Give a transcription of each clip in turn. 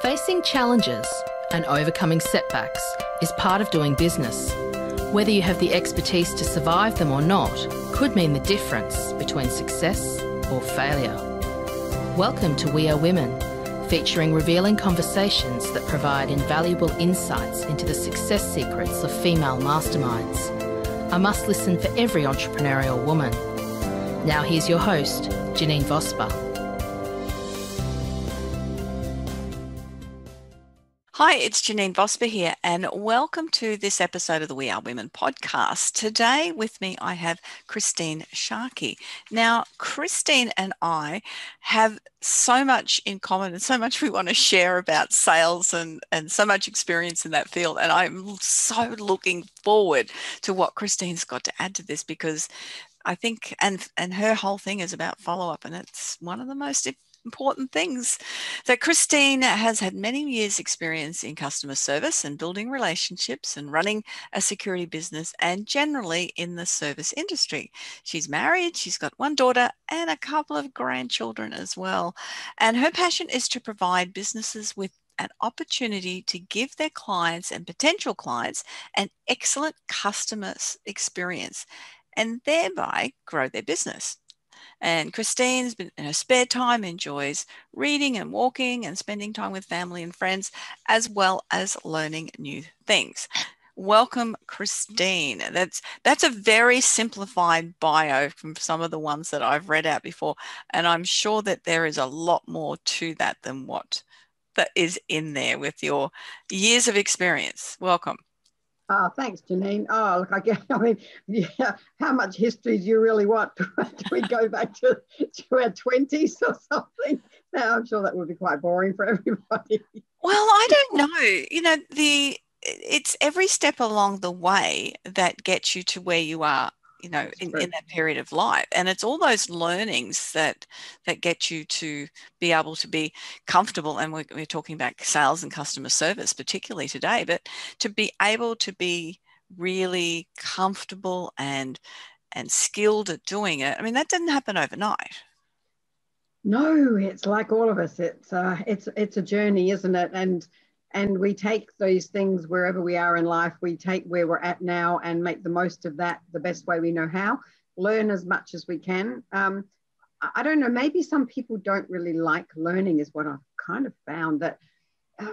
Facing challenges and overcoming setbacks is part of doing business. Whether you have the expertise to survive them or not could mean the difference between success or failure. Welcome to We Are Women, featuring revealing conversations that provide invaluable insights into the success secrets of female masterminds. A must listen for every entrepreneurial woman. Now here's your host, Janeen Vosper. Hi, it's Janeen Vosper here, and welcome to this episode of the We Are Women podcast. Today with me, I have Christine Sharkey. Now, Christine and I have so much in common and so much we want to share about sales and so much experience in that field. And I'm so looking forward to what Christine's got to add to this, because I think, and her whole thing is about follow-up, and it's one of the most important things. So Christine has had many years experience in customer service and building relationships and running a security business and generally in the service industry. She's married, she's got one daughter and a couple of grandchildren as well. And her passion is to provide businesses with an opportunity to give their clients and potential clients an excellent customer experience and thereby grow their business. And Christine's been in her spare time enjoys reading and walking and spending time with family and friends, as well as learning new things. Welcome, Christine. That's a very simplified bio from some of the ones that I've read out before, and I'm sure that there is a lot more to that than what that is in there with your years of experience. Welcome. Oh, thanks, Janine. Oh, look, I mean, yeah, how much history do you really want? Do we go back to our 20s or something? No, I'm sure that would be quite boring for everybody. Well, I don't know. You know, it's every step along the way that gets you to where you are, you know, in that period of life. And it's all those learnings that get you to be able to be comfortable. And we're talking about sales and customer service, particularly today, but to be able to be really comfortable and skilled at doing it. I mean, that didn't happen overnight. No, it's like all of us. It's a journey, isn't it? And we take those things wherever we are in life. We take where we're at now and make the most of that the best way we know how. Learn as much as we can. I don't know, maybe some people don't really like learning is what I've kind of found, that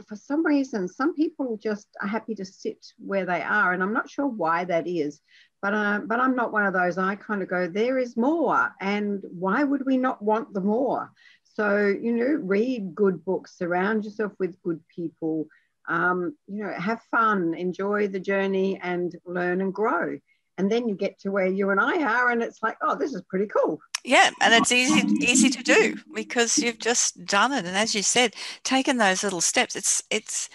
for some reason, some people just are happy to sit where they are. And I'm not sure why that is, but I'm not one of those. I kind of go, there is more. And why would we not want the more? So, you know, read good books, surround yourself with good people, you know, have fun, enjoy the journey and learn and grow. And then you get to where you and I are and it's like, oh, this is pretty cool. Yeah, and it's easy to do because you've just done it. And as you said, taken those little steps, it's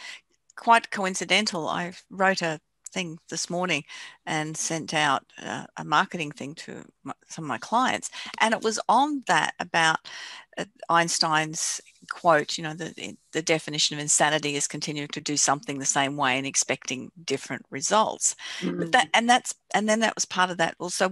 quite coincidental. I wrote a thing this morning and sent out a marketing thing to some of my clients, and it was on that about Einstein's quote, you know, the definition of insanity is continuing to do something the same way and expecting different results. Mm-hmm. And then that was part of that. Also,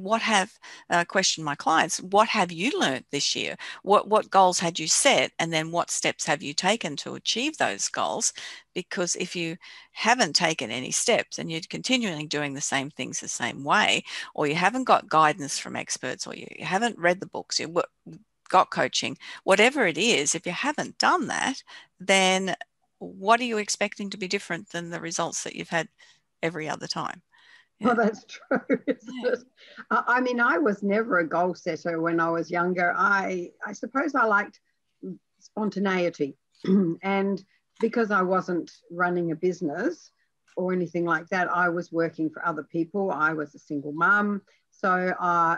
questioned my clients, what have you learned this year? What goals had you set? And then what steps have you taken to achieve those goals? Because if you haven't taken any steps and you're continually doing the same things the same way, or you haven't got guidance from experts, or you haven't read the books, you got coaching, whatever it is, if you haven't done that, then what are you expecting to be different than the results that you've had every other time? Yeah. Well, that's true. Yeah. I mean, I was never a goal setter when I was younger. I suppose I liked spontaneity. And because I wasn't running a business or anything like that, I was working for other people. I was a single mum. So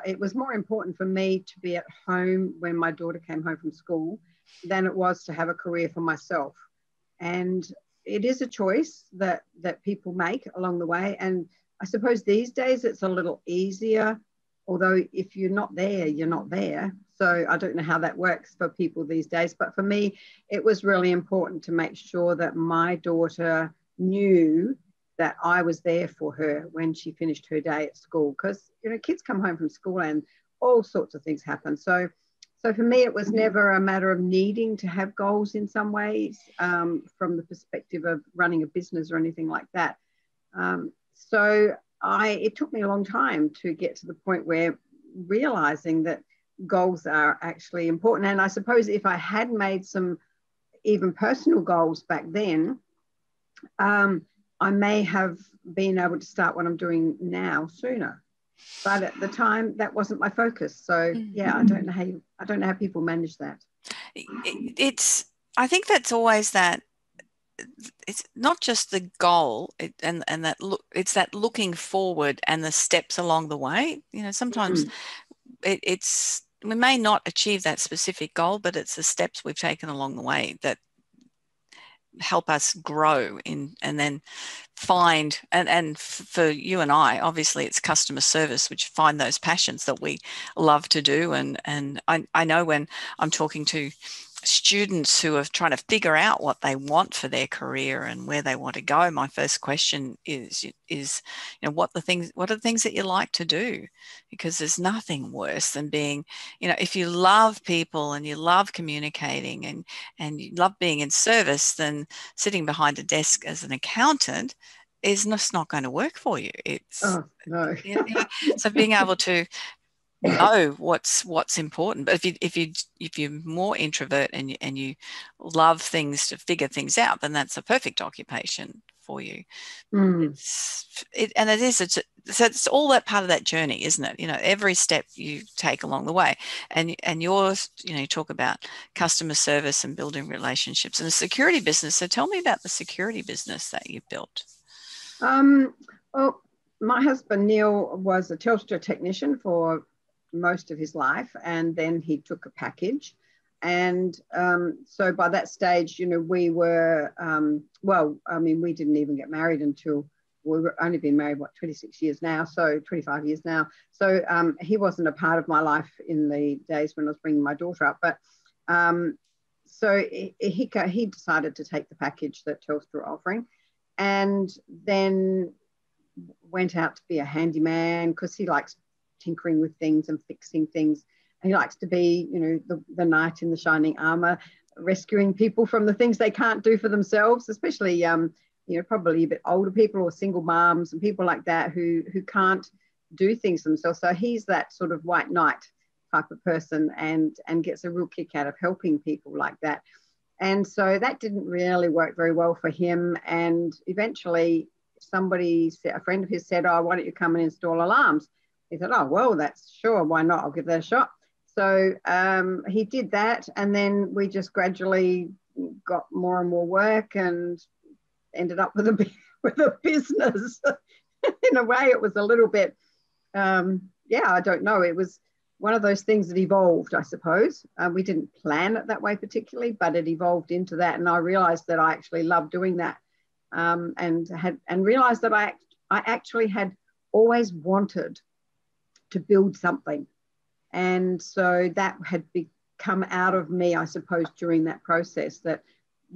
it was more important for me to be at home when my daughter came home from school than it was to have a career for myself. And it is a choice that people make along the way. And I suppose these days it's a little easier, although if you're not there, you're not there. So I don't know how that works for people these days. But for me, it was really important to make sure that my daughter knew that I was there for her when she finished her day at school, because, you know, kids come home from school and all sorts of things happen. So So for me, it was never a matter of needing to have goals in some ways, from the perspective of running a business or anything like that. So it took me a long time to get to the point where realizing that goals are actually important. And I suppose if I had made some even personal goals back then, I may have been able to start what I'm doing now sooner. But at the time, that wasn't my focus. So yeah, I don't know how people manage that. I think that's always that. It's not just the goal, it's that looking forward and the steps along the way. Sometimes we may not achieve that specific goal, but it's the steps we've taken along the way that help us grow and then find, and for you and I, obviously it's customer service, which find those passions that we love to do. And I know when I'm talking to students who are trying to figure out what they want for their career and where they want to go, my first question is what are the things that you like to do? Because there's nothing worse than being, if you love people and you love communicating and you love being in service, then sitting behind a desk as an accountant is just not going to work for you. Oh no. So being able to know what's important. But if you're more introvert and you love things to figure things out, then that's a perfect occupation for you. So it's all that part of that journey, isn't it? Every step you take along the way, and yours, you talk about customer service and building relationships and a security business. So tell me about the security business that you built. Well, my husband Neil was a Telstra technician for most of his life, and then he took a package, and so by that stage, we were we didn't even get married until we were only been married 26 years now, so 25 years now. So he wasn't a part of my life in the days when I was bringing my daughter up, but so he decided to take the package that Telstra were offering, and then went out to be a handyman because he likes tinkering with things and fixing things. And he likes to be, the knight in the shining armor, rescuing people from the things they can't do for themselves, especially, probably a bit older people or single moms and people like that who can't do things themselves. So he's that sort of white knight type of person and gets a real kick out of helping people like that. And so that didn't really work very well for him. And eventually a friend of his said, "Oh, why don't you come and install alarms?" He said, "Oh, well, that's sure. Why not? I'll give that a shot." So he did that. And then we just gradually got more and more work and ended up with a business. In a way, it was a little bit, I don't know. It was one of those things that evolved, I suppose. We didn't plan it that way particularly, but it evolved into that. And I realized that I actually loved doing that, and realized that I actually had always wanted to build something. And so that had come out of me, I suppose, during that process that,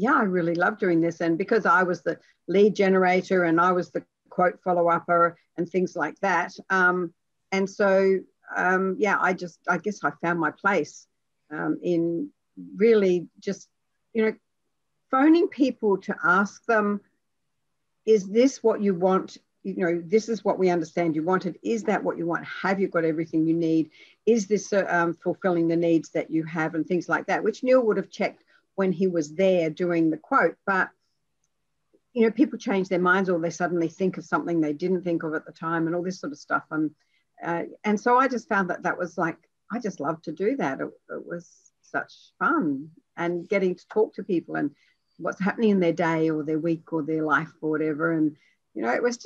I really love doing this. And because I was the lead generator and I was the quote follow-upper and things like that. And so, I guess I found my place in really just, phoning people to ask them, is this what you want? This is what we understand you wanted. Is that what you want? Have you got everything you need? Is this fulfilling the needs that you have and things like that, which Neil would have checked when he was there doing the quote. But, people change their minds or they suddenly think of something they didn't think of at the time and all this sort of stuff. And so I just found that was like, I just loved to do that. It was such fun, and getting to talk to people and what's happening in their day or their week or their life or whatever. And it was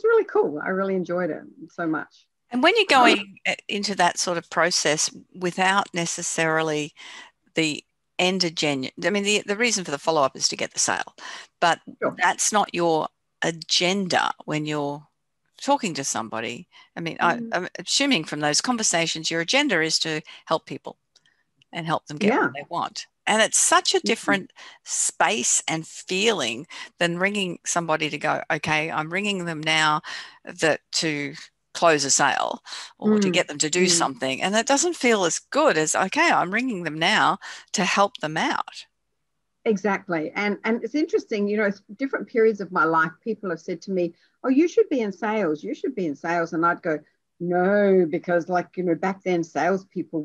really cool. I really enjoyed it so much. And when you're going into that sort of process without necessarily the end agenda, I mean, the reason for the follow-up is to get the sale, but that's not your agenda when you're talking to somebody. I mean, I'm assuming from those conversations, your agenda is to help people and help them get what they want. And it's such a different space and feeling than ringing somebody to go, okay, I'm ringing them now to close a sale or to get them to do something. And that doesn't feel as good as, okay, I'm ringing them now to help them out. Exactly. And it's interesting, different periods of my life, people have said to me, oh, you should be in sales. You should be in sales. And I'd go, no, because back then salespeople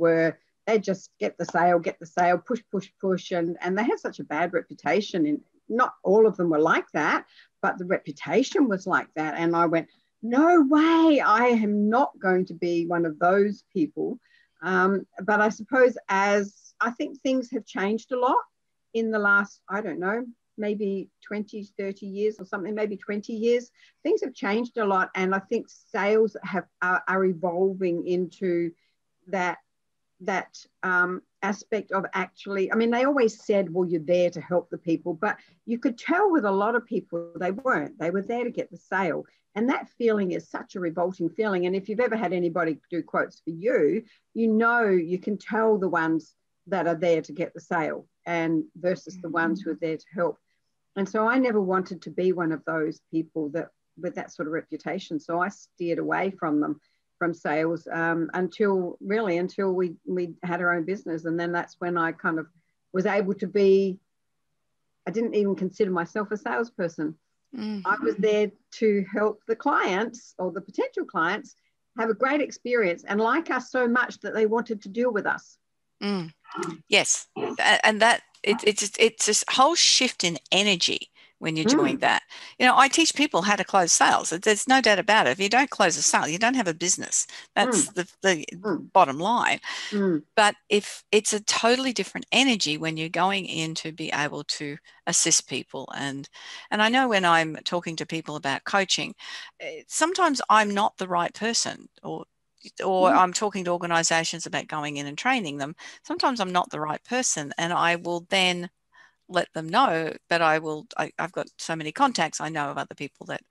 they just get the sale, push, push, push. And they had such a bad reputation. And not all of them were like that, but the reputation was like that. And I went, no way, I am not going to be one of those people. But I suppose I think things have changed a lot in the last, I don't know, maybe 20, 30 years or something, maybe 20 years, things have changed a lot. And I think sales are evolving into that aspect of actually, I mean, they always said, well, you're there to help the people, but you could tell with a lot of people, they weren't. They were there to get the sale. And that feeling is such a revolting feeling. And if you've ever had anybody do quotes for you, you can tell the ones that are there to get the sale and versus the ones who are there to help. And so I never wanted to be one of those people that with that sort of reputation. So I steered away from sales until we had our own business. And then that's when I kind of was able to be, I didn't even consider myself a salesperson. I was there to help the clients or the potential clients have a great experience and like us so much that they wanted to deal with us. Yes. And that it's this whole shift in energy when you're doing that. I teach people how to close sales. There's no doubt about it. If you don't close a sale, you don't have a business. That's the bottom line. But if it's a totally different energy when you're going in to be able to assist people. And I know when I'm talking to people about coaching, sometimes I'm not the right person, or I'm talking to organizations about going in and training them. Sometimes I'm not the right person, and I will then let them know that I've got so many contacts. I know of other people that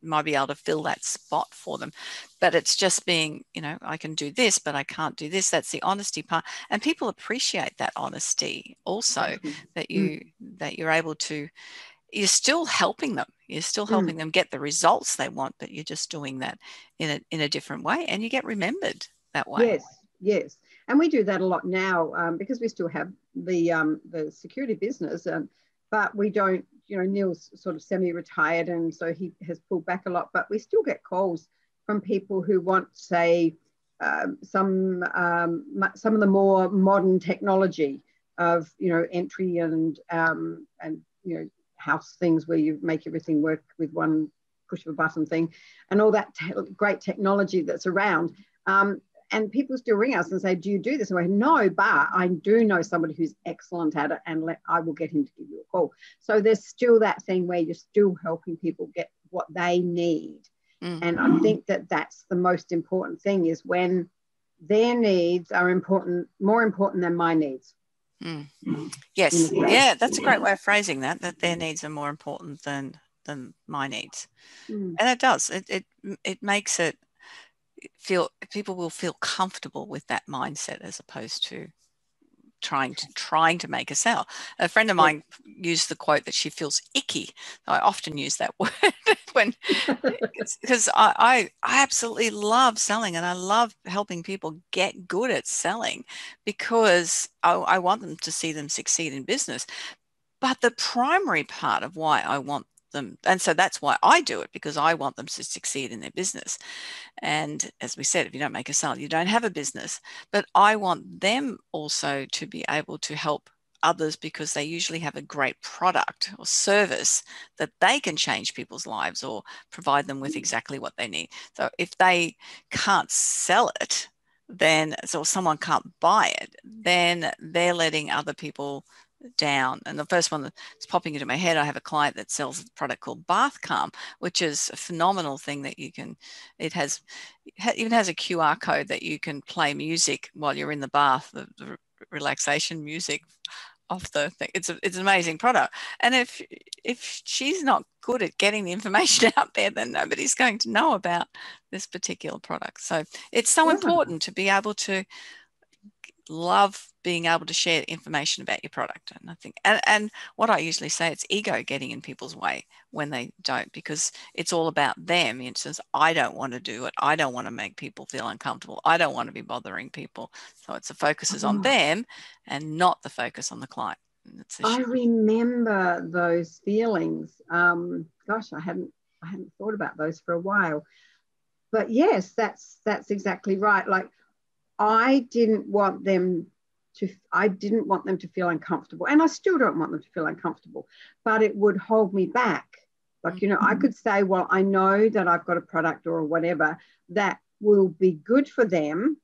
might be able to fill that spot for them. But it's just being, I can do this, but I can't do this. That's the honesty part. And people appreciate that honesty also, that you're able to, you're still helping them. You're still helping them get the results they want, but you're just doing that in a different way, and you get remembered that way. Yes. And we do that a lot now because we still have the security business, but we don't, Neil's sort of semi-retired, and so he has pulled back a lot, but we still get calls from people who want, say, some of the more modern technology of, entry and house things where you make everything work with one push of a button thing and all that great technology that's around. And people still ring us and say, do you do this? And we're, no, but I do know somebody who's excellent at it, and I will get him to give you a call. So there's still that thing where you're still helping people get what they need. And I think that that's the most important thing, is when their needs are more important than my needs. Yes. Yeah, that's a great way of phrasing that their needs are more important than my needs. And it does. It makes it people will feel comfortable with that mindset as opposed to trying to make a sale. A friend of mine used the quote that she feels icky. I often use that word because I absolutely love selling, and I love helping people get good at selling because I want them to see them succeed in business. But the primary part of why I want them, and so that's why I do it, because I want them to succeed in their business. And as we said, if you don't make a sale, you don't have a business. But I want them also to be able to help others, because they usually have a great product or service that they can change people's lives or provide them with exactly what they need. So if they can't sell it, so someone can't buy it, then they're letting other people down. And the first one that's popping into my head, I have a client that sells a product called Bath Calm, which is a phenomenal thing that it even has a QR code that you can play music while you're in the bath, the relaxation music of the thing. It's an amazing product. And if she's not good at getting the information out there, then nobody's going to know about this particular product. So it's so important to be able to love being able to share information about your product. And I think, and what I usually say, it's ego getting in people's way when they don't, because it's all about them. It says, I don't want to do it. I don't want to make people feel uncomfortable. I don't want to be bothering people. So it's the focus is on them and not the focus on the client. I remember those feelings. Gosh, I hadn't thought about those for a while. But yes, that's exactly right. Like, I didn't want them to feel uncomfortable, and I still don't want them to feel uncomfortable, but it would hold me back. Like, you know, I could say, well, I know that I've got a product or whatever that will be good for them.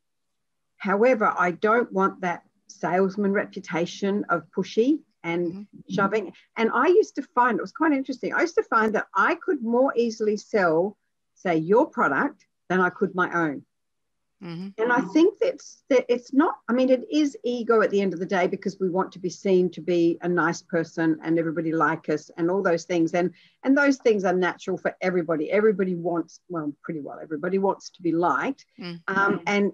However, I don't want that salesman reputation of pushy and shoving. And I used to find, it was quite interesting, I used to find that I could more easily sell, say, your product than I could my own. And I think that it's not, I mean, it is ego at the end of the day, because we want to be seen to be a nice person and everybody like us and all those things. And those things are natural for everybody. Everybody wants, well, pretty well, everybody wants to be liked. And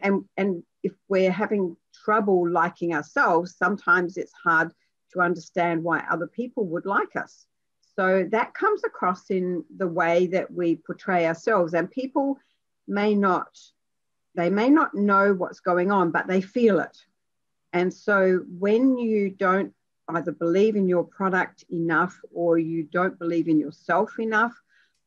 if we're having trouble liking ourselves, sometimes it's hard to understand why other people would like us. So that comes across in the way that we portray ourselves, and people may not know what's going on, but they feel it. And so when you don't either believe in your product enough, or you don't believe in yourself enough,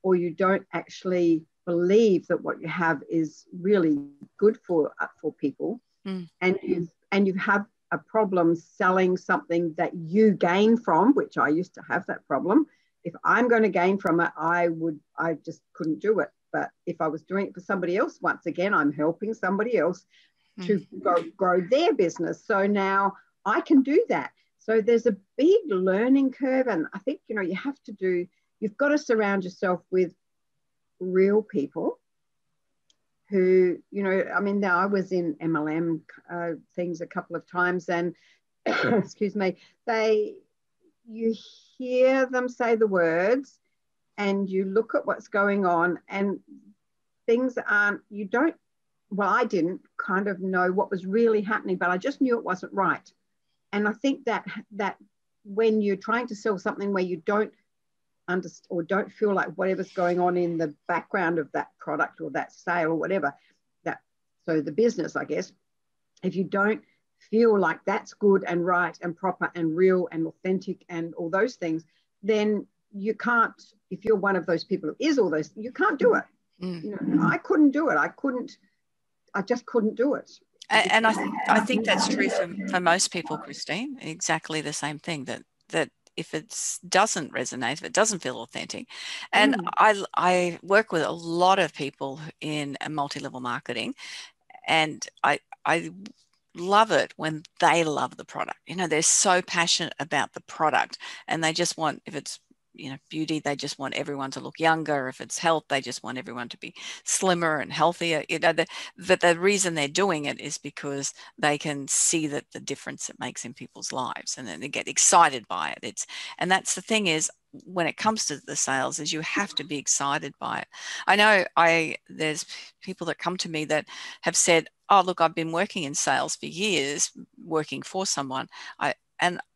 or you don't actually believe that what you have is really good for people, and you have a problem selling something that you gain from, which I used to have that problem. If I'm going to gain from it, I just couldn't do it. But if I was doing it for somebody else, once again, I'm helping somebody else to grow their business. So now I can do that. So there's a big learning curve. And I think, you know, you've got to surround yourself with real people who, you know, I mean, now I was in MLM things a couple of times, and excuse me, you hear them say the words, and you look at what's going on, and things aren't, I didn't kind of know what was really happening, but I just knew it wasn't right. And I think that when you're trying to sell something where you don't understand or don't feel like whatever's going on in the background of that product or that sale or whatever, so the business, I guess, if you don't feel like that's good and right and proper and real and authentic and all those things, then you can't, if you're one of those people who is all those, you can't do it. You know, I couldn't do it. I just couldn't do it. And I think that's true for most people, Christine, exactly the same thing, that if it doesn't resonate, if it doesn't feel authentic. And I work with a lot of people in multi-level marketing, and I love it when they love the product. You know, they're so passionate about the product, and they just want, if it's, you know, beauty, they just want everyone to look younger. If it's health, they just want everyone to be slimmer and healthier. You know, the reason they're doing it is because they can see that the difference it makes in people's lives, and then they get excited by it. And that's the thing is, when it comes to the sales, is you have to be excited by it. I know there's people that come to me that have said, oh, look, I've been working in sales for years, working for someone.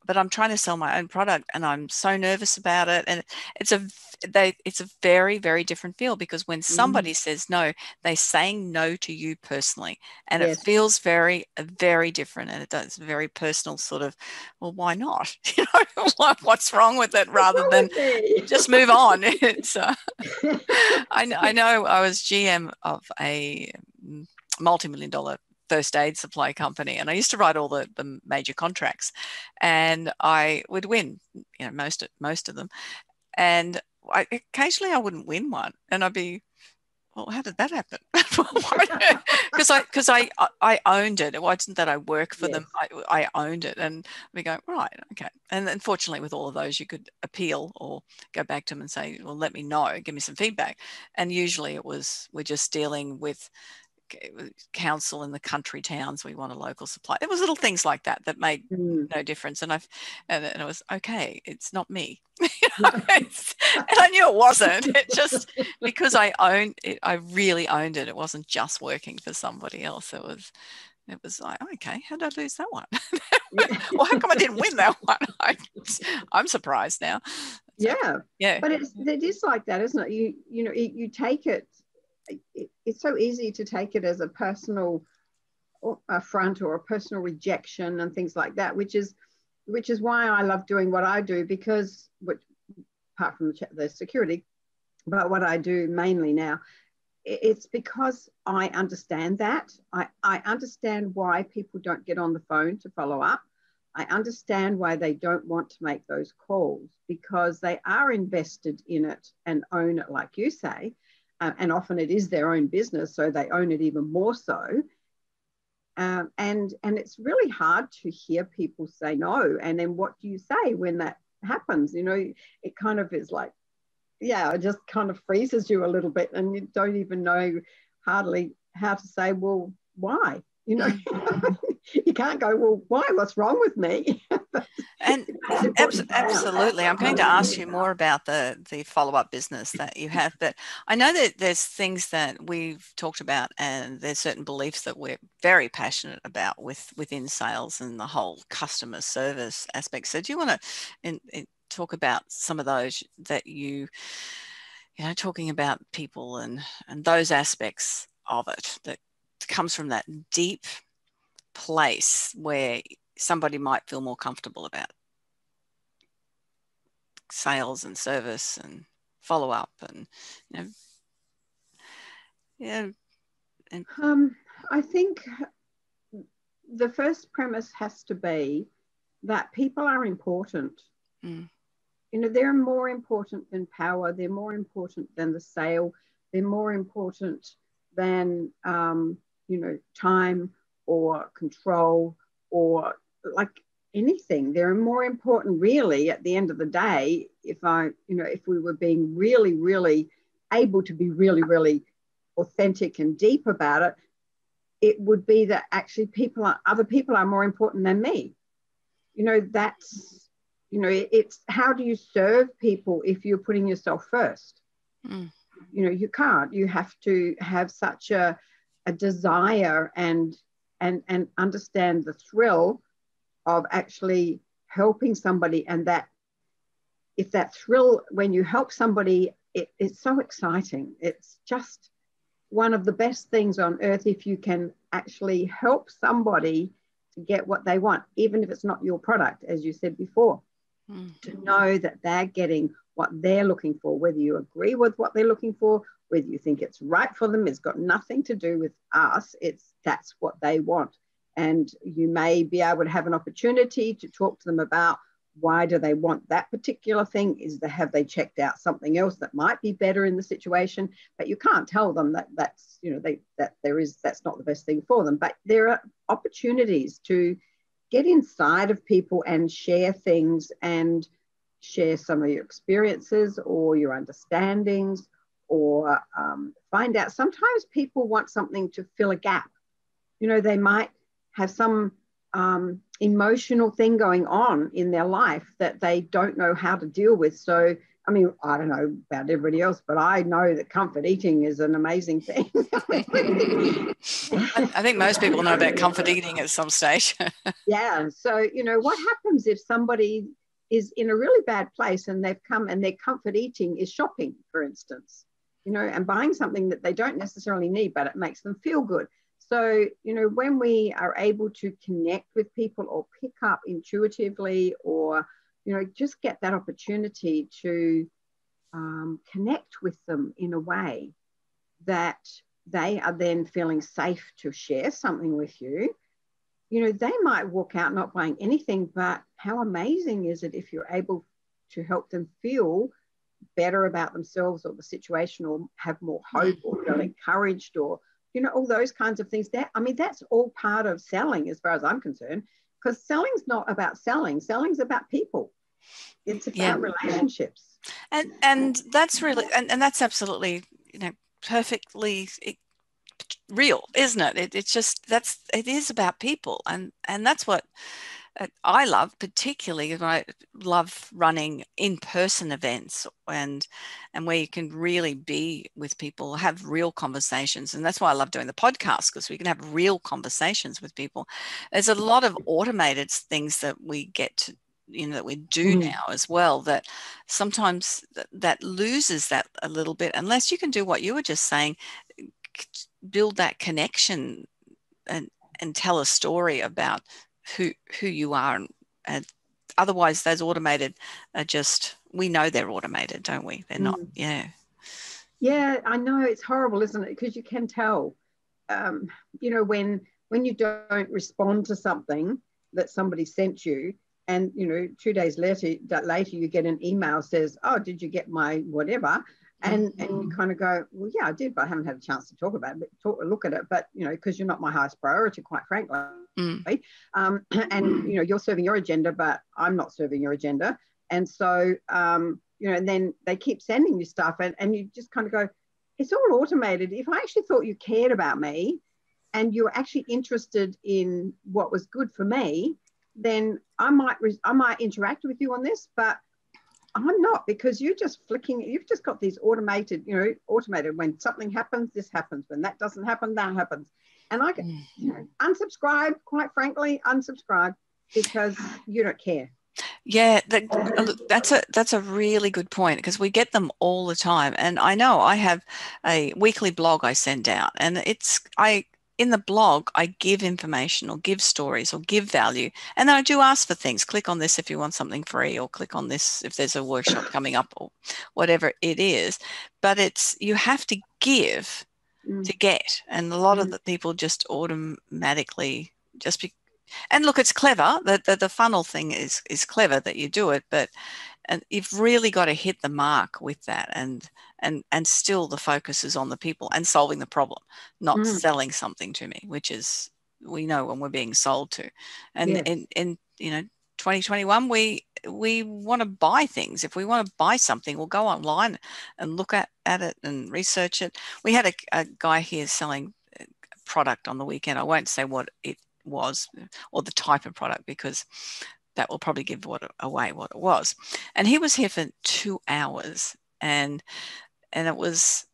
But I'm trying to sell my own product, and I'm so nervous about it. And it's a very, very different feel, because when somebody says no, they're saying no to you personally, and it feels very, very different. And it's very personal sort of, well, why not? You know, what's wrong with it, rather than just move on. It's I know I was GM of a multi-million-dollar first aid supply company, and I used to write all the major contracts, and I would win, you know, most of them, and occasionally I wouldn't win one, and I'd be, well, how did that happen? Because I owned it. It wasn't that I work for them. I owned it, and we go, right, okay. And unfortunately, with all of those, you could appeal or go back to them and say, well, let me know, give me some feedback. And usually we're just dealing with council in the country towns, we want a local supply. There was little things like that made no difference, and it was okay, it's not me. And I knew it wasn't. It just, because I owned it, I really owned it. It wasn't just working for somebody else. It was it was like, okay, how did I lose that one? Yeah. Well, how come I didn't win that one? I'm surprised now. Yeah. Yeah. But it is like that, isn't it? You take it, it's so easy to take it as a personal affront or a personal rejection and things like that, which is why I love doing what I do, because apart from the security, but what I do mainly now, it's because I understand that. I understand why people don't get on the phone to follow up. I understand why they don't want to make those calls, because they are invested in it and own it, like you say. And often it is their own business, so they own it even more so. And it's really hard to hear people say no. And then what do you say when that happens? It kind of is like, yeah, it just kind of freezes you a little bit, and you don't even know hardly how to say, well, why? You can't go, well, why? What's wrong with me? And absolutely, I'm going to ask you more about the follow-up business that you have, but I know that there's things that we've talked about, and there's certain beliefs that we're very passionate about within sales and the whole customer service aspect. So do you want to talk about some of those that talking about people and those aspects of it that comes from that deep place where somebody might feel more comfortable about sales and service and follow up and I think the first premise has to be that people are important. They're more important than power. They're more important than the sale. They're more important than time or control or like anything. They're more important, really, at the end of the day. If we were being really, really able to be really, really authentic and deep about it, it would be that actually other people are more important than me. It's how do you serve people if you're putting yourself first? You can't. You have to have such a desire and understand the thrill of actually helping somebody, and that if that thrill when you help somebody, it's so exciting. It's just one of the best things on earth if you can actually help somebody to get what they want, even if it's not your product, as you said before. To know that they're getting what they're looking for, whether you agree with what they're looking for, whether you think it's right for them, it's got nothing to do with us. That's what they want. And you may be able to have an opportunity to talk to them about why do they want that particular thing? Have they checked out something else that might be better in the situation? But you can't tell them that's not the best thing for them. But there are opportunities to get inside of people and share things and share some of your experiences or your understandings, or find out. Sometimes people want something to fill a gap. They might have some emotional thing going on in their life that they don't know how to deal with. So, I mean, I don't know about everybody else, but I know that comfort eating is an amazing thing. I think most people know about comfort eating at some stage. Yeah. So, what happens if somebody is in a really bad place and they've come and their comfort eating is shopping, for instance, and buying something that they don't necessarily need, but it makes them feel good. So, when we are able to connect with people or pick up intuitively or, just get that opportunity to connect with them in a way that they are then feeling safe to share something with you, they might walk out not buying anything, but how amazing is it if you're able to help them feel better about themselves or the situation, or have more hope or feel encouraged, or all those kinds of things. That's all part of selling as far as I'm concerned, because selling's not about selling's about people. It's about relationships. And that's really, and that's absolutely, perfectly real, isn't it? It's just, it is about people. And that's what I love, particularly, I love running in-person events and where you can really be with people, have real conversations. And that's why I love doing the podcast, because we can have real conversations with people. There's a lot of automated things that we get to, that we do now as well, that sometimes that loses that a little bit, unless you can do what you were just saying, build that connection and tell a story about who you are, and otherwise those automated are just, we know they're automated, don't we? They're not. Yeah, I know, it's horrible, isn't it? Because you can tell, when you don't respond to something that somebody sent you, and 2 days later you get an email says, oh, did you get my whatever? And you kind of go, well, yeah, I did, but I haven't had a chance to talk about it, look at it. But, because you're not my highest priority, quite frankly. And, you're serving your agenda, but I'm not serving your agenda. And so, and then they keep sending you stuff, and you just kind of go, it's all automated. If I actually thought you cared about me and you were actually interested in what was good for me, then I might interact with you on this, but I'm not, because you've just got these automated, when something happens, this happens. When that doesn't happen, that happens. And I get, unsubscribe, quite frankly, unsubscribe, because you don't care. Yeah, that's a really good point, because we get them all the time. And I know I have a weekly blog I send out, and in the blog, I give information or give stories or give value. And then I do ask for things. Click on this if you want something free, or click on this if there's a workshop coming up, or whatever it is. But you have to give to get. And a lot of the people just automatically and look, it's clever. The funnel thing is clever that you do it, and you've really got to hit the mark with that, and still the focus is on the people and solving the problem, not selling something to me, which is, we know when we're being sold to. And in 2021, we want to buy things. If we want to buy something, we'll go online and look at it and research it. We had a guy here selling a product on the weekend. I won't say what it was or the type of product, because that will probably give away what it was. And he was here for 2 hours, and it was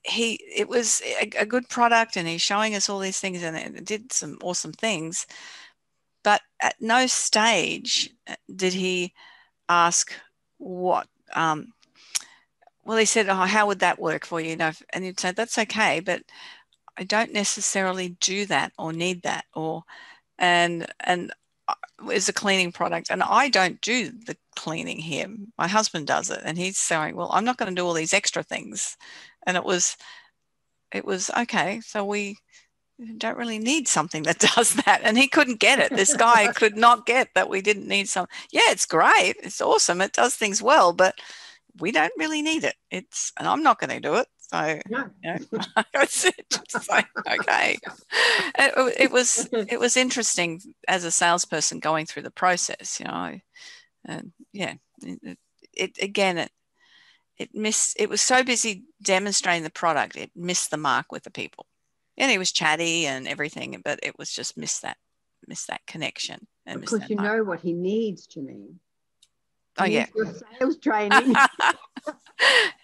a good product, and he's showing us all these things, and it did some awesome things. But at no stage did he ask what. Well, he said, "Oh, how would that work for you?" And he'd say, "That's okay, but I don't necessarily do that or need that," and is a cleaning product, and I don't do the cleaning here. My husband does it, and he's saying, well, I'm not going to do all these extra things. And it was okay, so we don't really need something that does that. And he couldn't get it. This guy could not get that we didn't need some. Yeah, it's great, it's awesome, it does things well, but we don't really need it. And I'm not going to do it. So that's it. So, okay. It was interesting as a salesperson going through the process, and it was so busy demonstrating the product, it missed the mark with the people. And he was chatty and everything, but it was just missed that connection. And because you know what he needs, Janeen. Oh, yeah. Your sales training.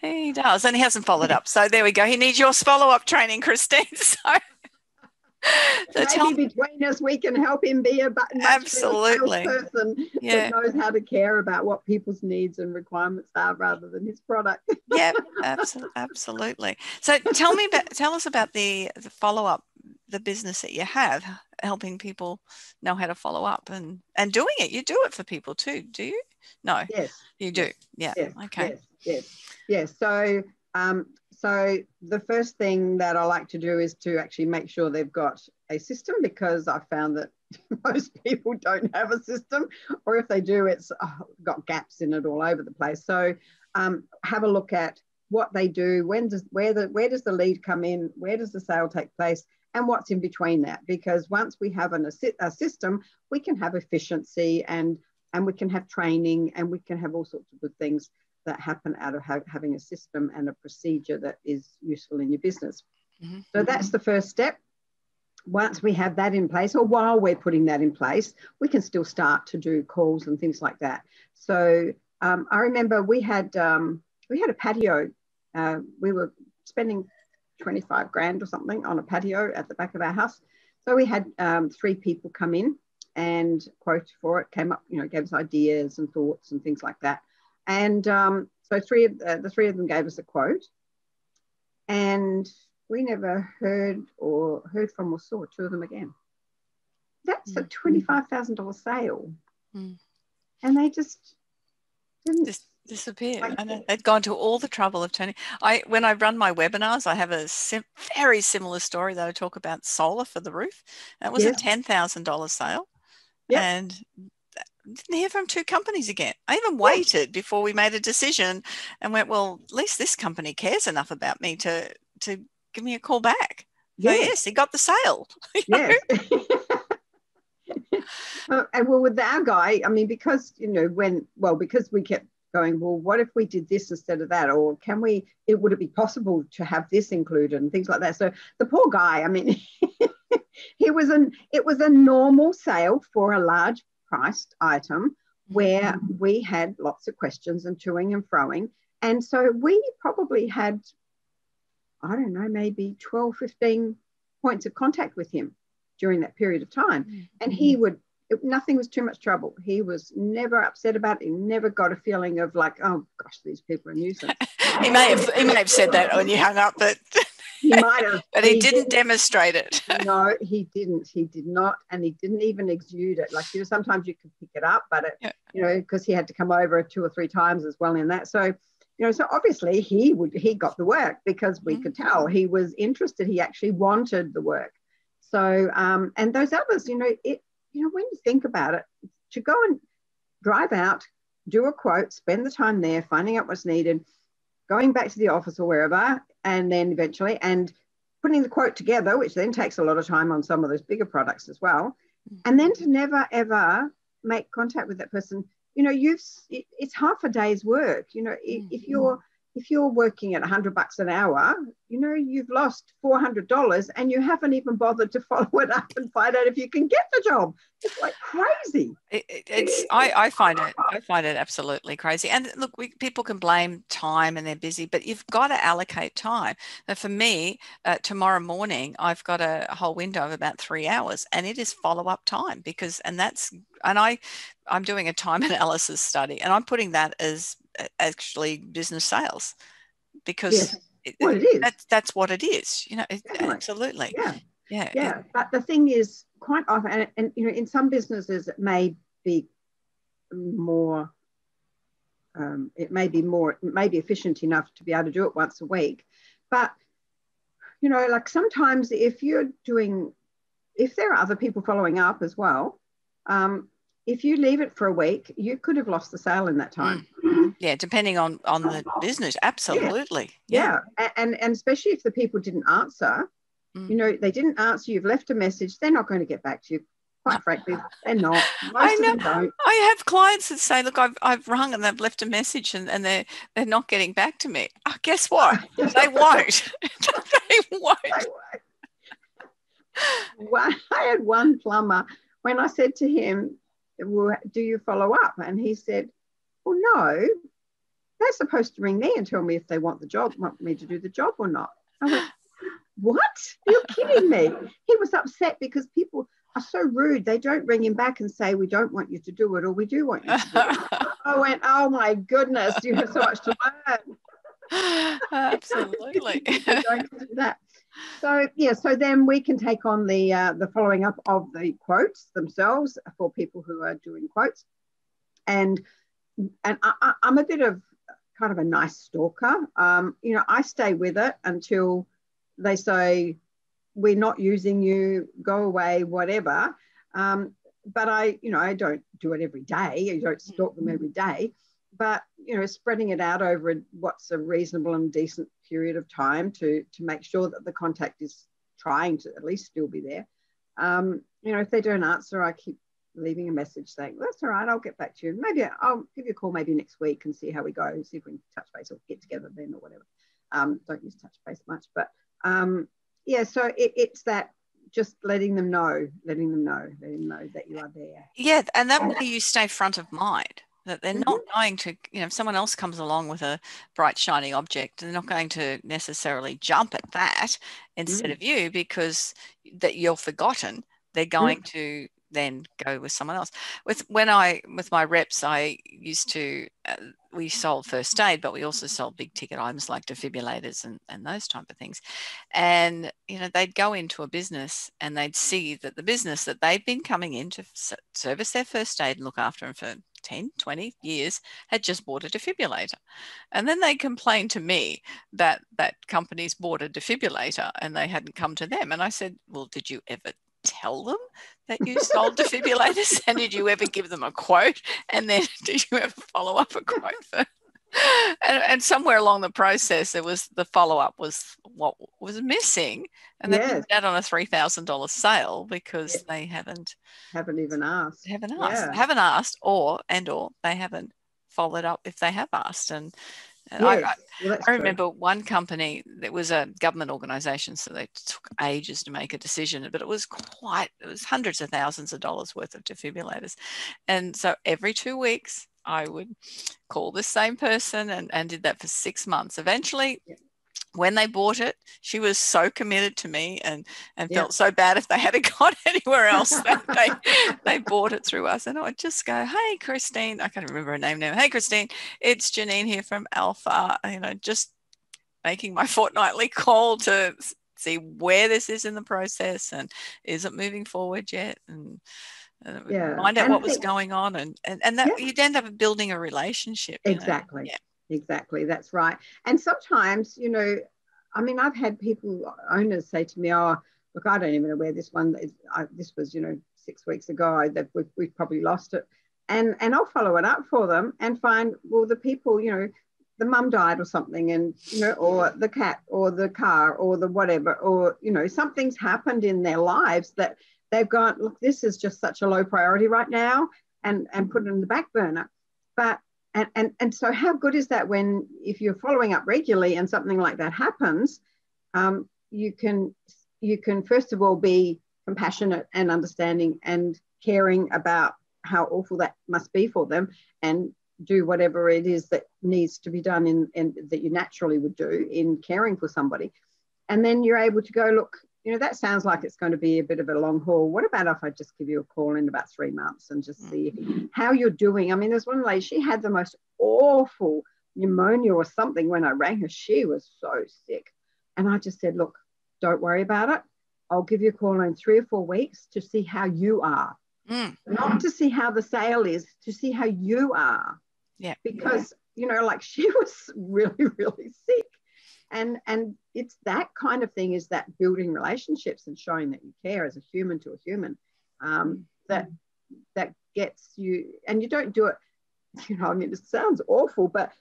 He does, and he hasn't followed up. So there we go. He needs your follow-up training, Christine. So maybe between us, we can help him be a much absolutely better person that knows how to care about what people's needs and requirements are, rather than his product. Yeah, absolutely. So tell us about the follow-up, the business that you have, helping people know how to follow up and doing it. You do it for people too, do you? No. Yes. You do. Yeah. Yes. Okay. Yes. So the first thing that I like to do is to actually make sure they've got a system, because I found that most people don't have a system, or if they do, it's got gaps in it all over the place. So have a look at what they do, where does the lead come in, where does the sale take place, and what's in between that. Because once we have a system, we can have efficiency, and we can have training, and we can have all sorts of good things that happen out of having a system and a procedure that is useful in your business. So that's the first step. once we have that in place, or while we're putting that in place, we can still start to do calls and things like that. So I remember we had a patio. We were spending 25 grand or something on a patio at the back of our house. So we had 3 people come in and quote for it, came up, gave us ideas and thoughts and things like that. And so the 3 of them gave us a quote, and we never heard from or saw 2 of them again. That's a $25,000 sale. Mm. And they just didn't disappear. And they'd gone to all the trouble of turning. When I run my webinars, I have a very similar story that I talk about solar for the roof. That was a $10,000 sale. Yep. And didn't hear from 2 companies again. I even waited before we made a decision and went, well, at least this company cares enough about me to give me a call back. Yes. So yes, he got the sale. Yes. And with our guy, I mean, because because we kept going, well, what if we did this instead of that, or would it be possible to have this included and things like that. So the poor guy, I mean, it was a normal sale for a large priced item where we had lots of questions and toing and froing, and so we probably had, I don't know, maybe 12, 15 points of contact with him during that period of time. And nothing was too much trouble. He was never upset about it. He never got a feeling of like, oh gosh, these people are a nuisance. he may have said that when you hung up, but he might have. But he didn't demonstrate it. No, he didn't. He did not. And he didn't even exude it. Like, sometimes you could pick it up, but because he had to come over 2 or 3 times as well in that. So, so obviously he got the work because we could tell he was interested. He actually wanted the work. So, and those others, when you think about it, to go and drive out, do a quote, spend the time there, finding out what's needed, going back to the office or wherever, and then eventually, and putting the quote together, which then takes a lot of time on some of those bigger products as well. And then to never, ever make contact with that person, it's half a day's work. If you're working at $100 an hour, you've lost $400 and you haven't even bothered to follow it up and find out if you can get the job. It's like crazy. I find it absolutely crazy. And look, people can blame time and they're busy, but you've got to allocate time. Now for me, tomorrow morning, I've got a whole window of about 3 hours, and it is follow-up time I'm doing a time analysis study, and I'm putting that as actually business sales, because that's what it is. Absolutely. Yeah. But the thing is, quite often, and in some businesses it may be more, it may be efficient enough to be able to do it once a week, but like sometimes if there are other people following up as well, if you leave it for a week, you could have lost the sale in that time. Yeah, depending on the business. Absolutely. Yeah. And especially if the people didn't answer, they didn't answer, you've left a message, they're not going to get back to you. Quite frankly, they're not. Most of them don't. I have clients that say, look, I've rung and they've left a message and they're not getting back to me. Oh, guess what? They won't. They won't. I had one plumber, when I said to him, well, do you follow up? And he said, well, no, they're supposed to ring me and tell me if they want me to do the job or not. I went, what? You're kidding me. He was upset because people are so rude. They don't ring him back and say, we don't want you to do it, or we do want you to do it. I went, oh my goodness, you have so much to learn. Absolutely. Don't do that. So then we can take on the following up of the quotes themselves for people who are doing quotes. And I'm a bit of kind of a nice stalker. I stay with it until they say, we're not using you, go away, whatever. But I don't do it every day. You don't stalk them every day. But, spreading it out over what's a reasonable and decent period of time to make sure that the contact is trying to at least still be there. If they don't answer, I keep leaving a message saying, that's all right, I'll get back to you. Maybe I'll give you a call maybe next week and see how we go, see if we can touch base or get together then or whatever. Don't use touch base much, but so it's that just letting them know that you are there. Yeah, and that way you stay front of mind, that they're not Mm-hmm. going to, if someone else comes along with a bright, shiny object, they're not going to necessarily jump at that instead of you, because that you're forgotten. They're going to then go with someone else. With my reps, I used to, we sold first aid, but we also sold big ticket items like defibrillators and those type of things. And, they'd go into a business and they'd see that the business that they'd been coming in to service their first aid and look after them for 10, 20 years had just bought a defibrillator. And then they complained to me that company's bought a defibrillator and they hadn't come to them. And I said, well, did you ever tell them that you sold defibrillators? And did you ever give them a quote? And then did you ever follow up a quote for and somewhere along the process, the follow-up was what was missing, and they did that on a $3,000 sale because they haven't even asked, haven't asked, or they haven't followed up if they have asked. And I remember one company that was a government organisation, so they took ages to make a decision, but it was hundreds of thousands of dollars worth of defibrillators, and so every 2 weeks I would call the same person and did that for 6 months. Eventually, when they bought it, she was so committed to me and felt so bad if they had gone anywhere else that they bought it through us. And I would just go, hey, Christine, I can't remember her name now. Hey, Christine, it's Janeen here from Alpha, just making my fortnightly call to see where this is in the process and is it moving forward yet? And find out what was going on, and that you'd end up building a relationship. Exactly. Exactly. That's right. And sometimes, I've had owners say to me, oh, look, I don't even know where this one is. This was, 6 weeks ago, that we've probably lost it. And I'll follow it up for them and find, well, the people, the mum died or something, and, or the cat or the car or the whatever, or, something's happened in their lives that they've gone, look, this is just such a low priority right now, and put it in the back burner. But and so how good is that when, if you're following up regularly and something like that happens, you can first of all be compassionate and understanding and caring about how awful that must be for them, and do whatever it is that needs to be done in that you naturally would do in caring for somebody. And then you're able to go, look, that sounds like it's going to be a bit of a long haul. What about if I just give you a call in about 3 months and just see how you're doing? I mean, there's one lady, she had the most awful pneumonia or something. When I rang her, she was so sick. And I just said, look, don't worry about it. I'll give you a call in 3 or 4 weeks to see how you are. Not to see how the sale is, to see how you are. Yeah. Because, like she was really, really sick. And it's that kind of thing, is that building relationships and showing that you care as a human to a human, that gets you. And you don't do it, it sounds awful, but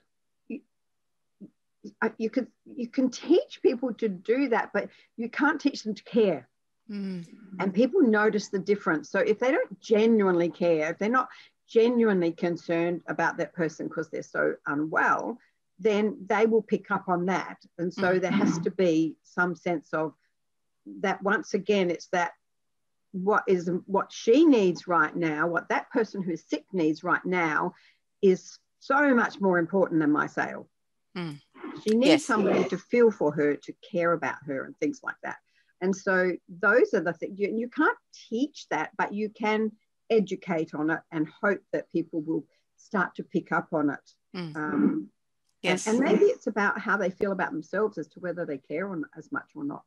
you can teach people to do that, but you can't teach them to care. And people notice the difference. So if they don't genuinely care, if they're not genuinely concerned about that person because they're so unwell, then they will pick up on that. And so there has to be some sense of that. Once again, it's that what she needs right now, what that person who's sick needs right now, is so much more important than my sale. She needs somebody to feel for her, to care about her, and things like that. And so those are the things. You can't teach that, but you can educate on it and hope that people will start to pick up on it. Yes. And maybe it's about how they feel about themselves as to whether they care as much or not.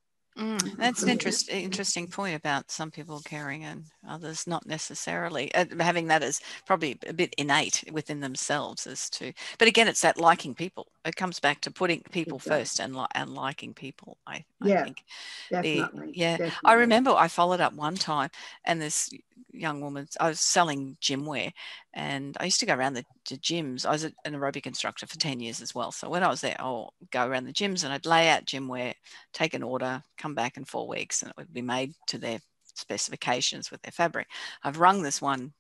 That's an interesting point about some people caring and others not necessarily. Having that as probably a bit innate within themselves as to, but again, it's that liking people. It comes back to putting people first and liking people. I think. Definitely. Definitely. I remember I followed up one time, and this young woman, I was selling gym wear, and I used to go around the gyms. I was an aerobic instructor for 10 years as well. So when I was there, I'll go around the gyms and I'd lay out gym wear, take an order, come back in 4 weeks, and it would be made to their specifications with their fabric. I've rung this one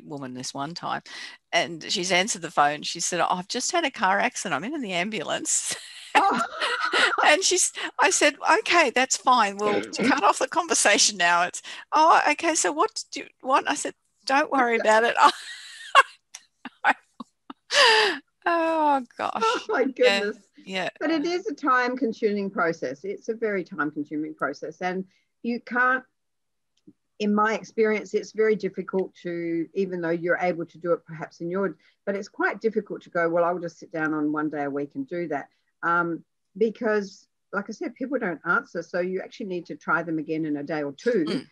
woman this one time, and she's answered the phone. She said, I've just had a car accident. I'm in the ambulance. Oh. And I said, okay, that's fine. We'll cut off the conversation now. It's, oh, okay. So what do you want? I said, don't worry about it. Oh gosh. Oh my goodness. Yeah. But it is a time-consuming process. It's a very time-consuming process, and you can't, in my experience, it's very difficult to, even though you're able to do it perhaps but it's quite difficult to go, well, I'll just sit down on one day a week and do that. Because like I said, people don't answer. So you actually need to try them again in a day or two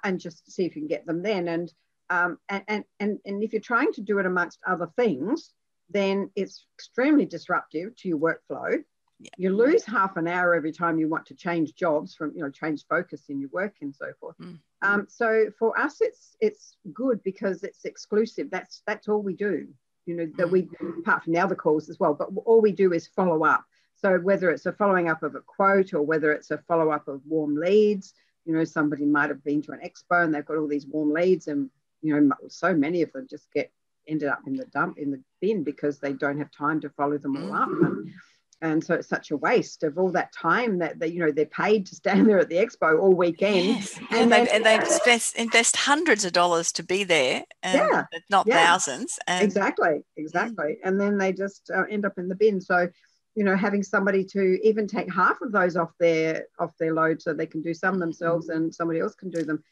and just see if you can get them then. And if you're trying to do it amongst other things, then it's extremely disruptive to your workflow. Yeah. You lose half an hour every time you want to change jobs from, change focus in your work and so forth. So for us, it's good because it's exclusive. That's all we do, that we, apart from the other calls as well, but all we do is follow up. So whether it's a following up of a quote or whether it's a follow up of warm leads, somebody might have been to an expo and they've got all these warm leads, and, so many of them just ended up in the bin because they don't have time to follow them all up. And so it's such a waste of all that time that they're paid to stand there at the expo all weekend. Yes. And they invest hundreds of dollars to be there, and not thousands. And exactly. And then they just end up in the bin. So, having somebody to even take half of those off their load so they can do some themselves and somebody else can do them,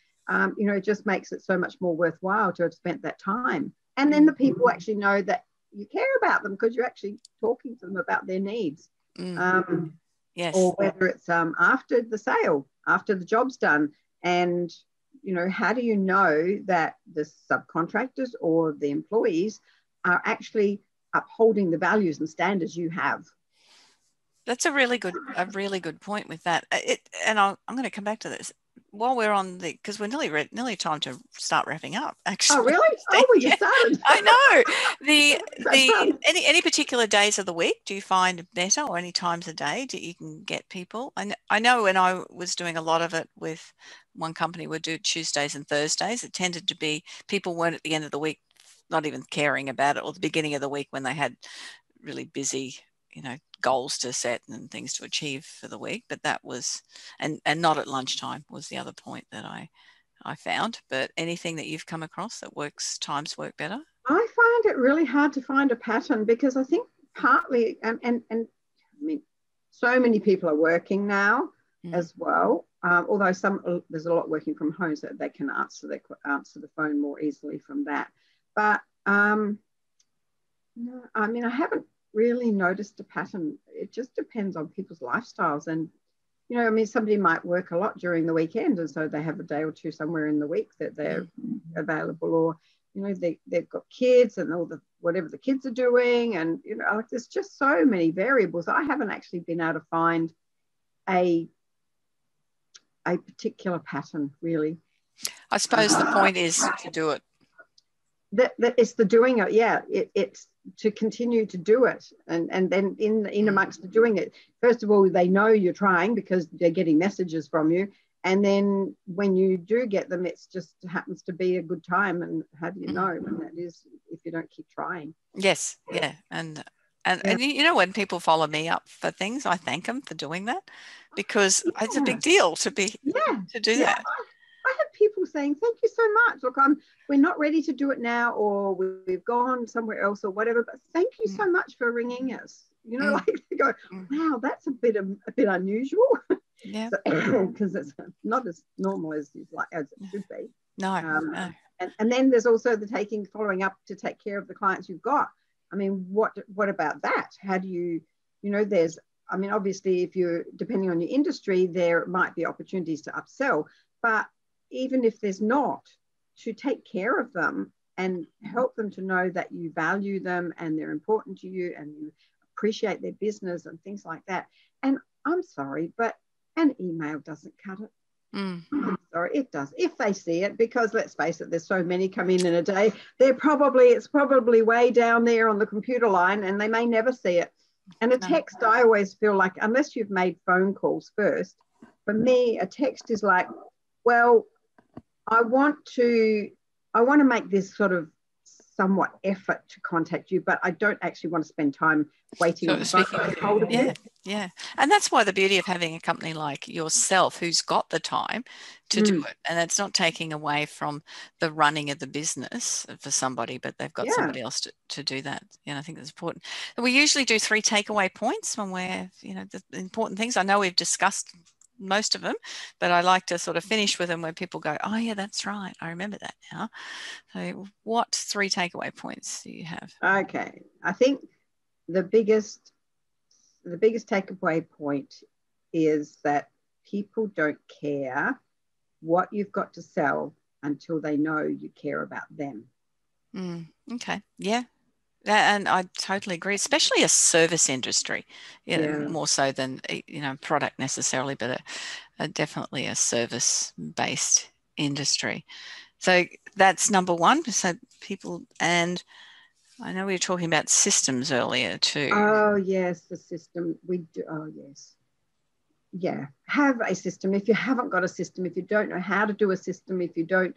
it just makes it so much more worthwhile to have spent that time. And then the people actually know that you care about them because you're actually talking to them about their needs. Yes. Or whether it's after the sale, after the job's done. And, how do you know that the subcontractors or the employees are actually upholding the values and standards you have? That's a really good point with that. And I'm going to come back to this while we're on because we're nearly time to start wrapping up. Actually, oh really? Oh, we just started. I know. Any particular days of the week do you find better, or any times of day that you can get people? I know when I was doing a lot of it with one company, we'd do Tuesdays and Thursdays. It tended to be people weren't at the end of the week not even caring about it, or the beginning of the week when they had really busy goals to set and things to achieve for the week. But that was, and not at lunchtime was the other point that I found. But anything that you've come across that times work better? I find it really hard to find a pattern because I think partly, and I mean, so many people are working now as well. Although there's a lot working from home, so they can answer the phone more easily from that. But no, I mean, I haven't really noticed a pattern. It just depends on people's lifestyles. And, I mean, somebody might work a lot during the weekend, and so they have a day or two somewhere in the week that they're available, or, they've got kids and whatever the kids are doing. And, like there's just so many variables. I haven't actually been able to find a particular pattern, really. I suppose the point is to do it. That it's the doing it, it's to continue to do it, and then in amongst the doing it, first of all, they know you're trying because they're getting messages from you, and then when you do get them, it's just happens to be a good time. And how do you know when that is if you don't keep trying? Yes, yeah, and when people follow me up for things, I thank them for doing that because it's a big deal to do that. I have people saying, thank you so much. Look, we're not ready to do it now, or we've gone somewhere else or whatever, but thank you so much for ringing us. Like they go, wow, that's a bit unusual. Yeah. Because it's not as normal as it should be. No. And then there's also the following up to take care of the clients you've got. I mean, what about that? How do you, obviously, if you're depending on your industry, there might be opportunities to upsell, but even if there's not, to take care of them and help them to know that you value them and they're important to you and you appreciate their business and things like that. And I'm sorry, but an email doesn't cut it. I'm sorry, it does. If they see it, because let's face it, there's so many come in a day. It's probably way down there on the computer line and they may never see it. And a text, I always feel like, unless you've made phone calls first, for me, a text is like, well, I want to I want to make this sort of somewhat effort to contact you, but I don't actually want to spend time waiting on the phone to get hold of you. Yeah. And that's why the beauty of having a company like yourself who's got the time to do it. And it's not taking away from the running of the business for somebody, but they've got somebody else to do that. You know, I think that's important. We usually do 3 takeaway points when we're, you know, the important things. I know we've discussed most of them, but I like to sort of finish with them where people go, oh yeah, that's right, I remember that now. So what 3 takeaway points do you have? Okay, I think the biggest takeaway point is that people don't care what you've got to sell until they know you care about them. Okay, yeah. And I totally agree, especially a service industry, you know, more so than, you know, product necessarily, but definitely a service-based industry. So that's number 1. So people, and I know we were talking about systems earlier too. Oh, yes, the system. We do. Oh, yes. Yeah, have a system. If you haven't got a system, if you don't know how to do a system, if you don't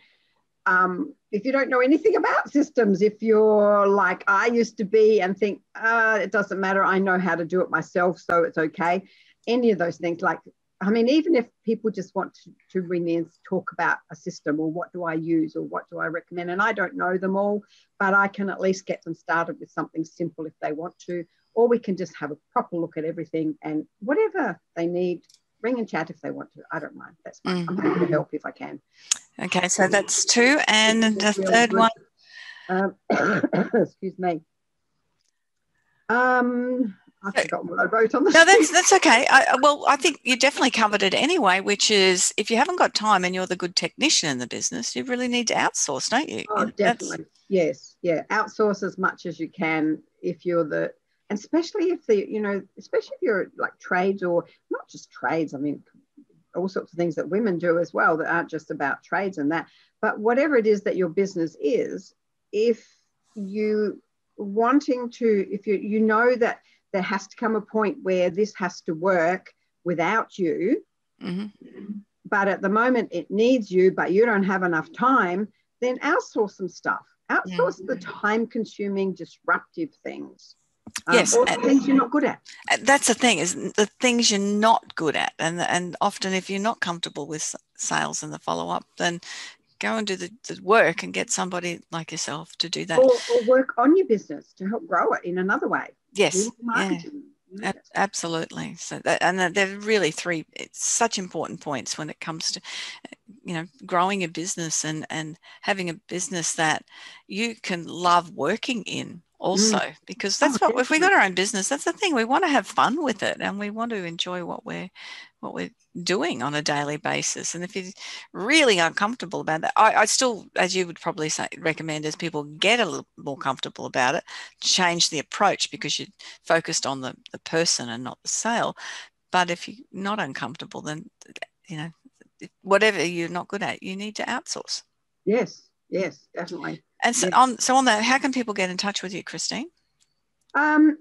know anything about systems, if you're like I used to be and think, it doesn't matter, I know how to do it myself, so it's okay. Any of those things, like, I mean, even if people just want to ring in and talk about a system or what do I use or what do I recommend, and I don't know them all, but I can at least get them started with something simple if they want to, or we can just have a proper look at everything and whatever they need, ring and chat if they want to. I don't mind. That's fine. I'm happy to help if I can. Okay, so that's 2. And the third one? Excuse me. I've forgotten what I wrote on the No, that's okay. I think you definitely covered it anyway, which is if you haven't got time and you're the good technician in the business, you really need to outsource, don't you? Oh, definitely. Yes. Yeah. Outsource as much as you can if you're and especially if especially if you're like trades, or not just trades, I mean, all sorts of things that women do as well that aren't just about trades and that, but whatever it is that your business is, if you know that there has to come a point where this has to work without you, but at the moment it needs you, but you don't have enough time, then outsource some stuff. Outsource the time-consuming, disruptive things. Yes, or things you're not good at. That's the thing, is the things you're not good at, and often if you're not comfortable with sales and the follow-up, then go and do the work and get somebody like yourself to do that, or work on your business to help grow it in another way. Yes, absolutely. So they're really 3 such important points when it comes to, you know, growing a business and having a business that you can love working in also, because that's if we got our own business, that's the thing, we want to have fun with it and we want to enjoy what we're doing on a daily basis. And if you're really uncomfortable about that, I still, as you would probably say, recommend as people get a little more comfortable about it, change the approach, because you're focused on the person and not the sale. But if you're not uncomfortable, then, you know, whatever you're not good at, you need to outsource. Yes, definitely. And so, on that, how can people get in touch with you, Christine? Well,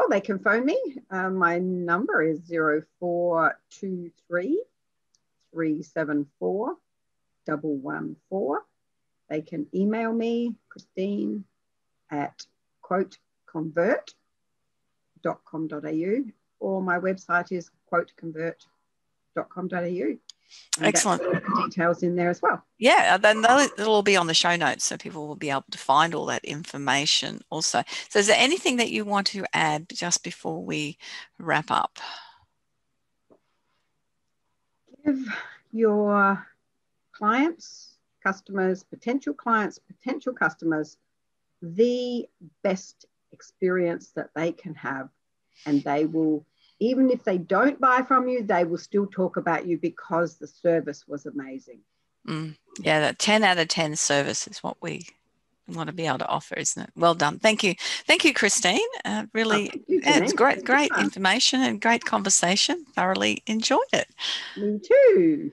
they can phone me. My number is 0423 374 114. They can email me, Christine, at quoteconvert.com.au, or my website is quoteconvert.com.au. Excellent. Details in there as well. Yeah, then it'll all be on the show notes, so people will be able to find all that information also. So is there anything that you want to add just before we wrap up? Give your clients, customers, potential clients, potential customers, the best experience that they can have, and they will, even if they don't buy from you, they will still talk about you because the service was amazing. Yeah, that 10 out of 10 service is what we want to be able to offer, isn't it? Well done. Thank you, Christine. Really, it's great information and great conversation. Thoroughly enjoyed it. Me too.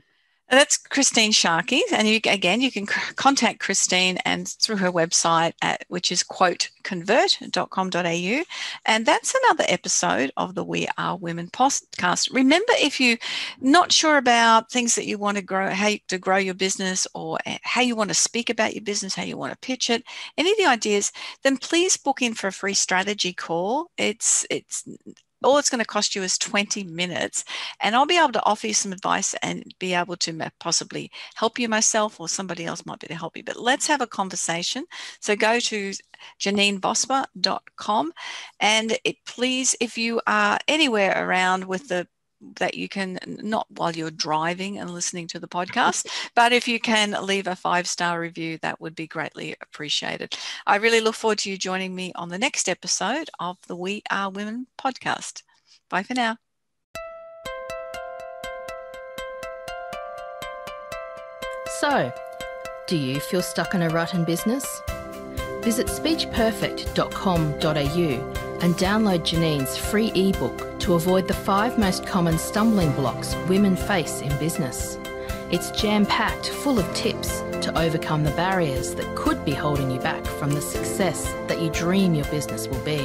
That's Christine Sharkey, and you can contact Christine and through her website which is quoteconvert.com.au. And that's another episode of the We Are Women podcast. Remember, if you're not sure about things that you want to grow, how to grow your business, or how you want to speak about your business, how you want to pitch it, any of the ideas, then please book in for a free strategy call. All it's going to cost you is 20 minutes, and I'll be able to offer you some advice and be able to possibly help you myself, or somebody else might be able to help you. But let's have a conversation. So go to janeenvosper.com, and please, if you are anywhere around that you can, not while you're driving and listening to the podcast, but if you can leave a 5-star review, that would be greatly appreciated. I really look forward to you joining me on the next episode of the We Are Women podcast. Bye for now. So, do you feel stuck in a rut in business? Visit speechperfect.com.au and download Janeen's free ebook to avoid the 5 most common stumbling blocks women face in business. It's jam-packed full of tips to overcome the barriers that could be holding you back from the success that you dream your business will be.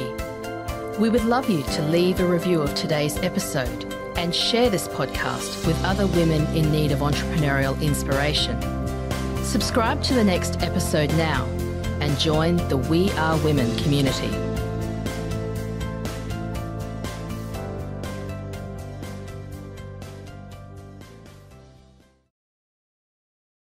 We would love you to leave a review of today's episode and share this podcast with other women in need of entrepreneurial inspiration. Subscribe to the next episode now and join the We Are Women community.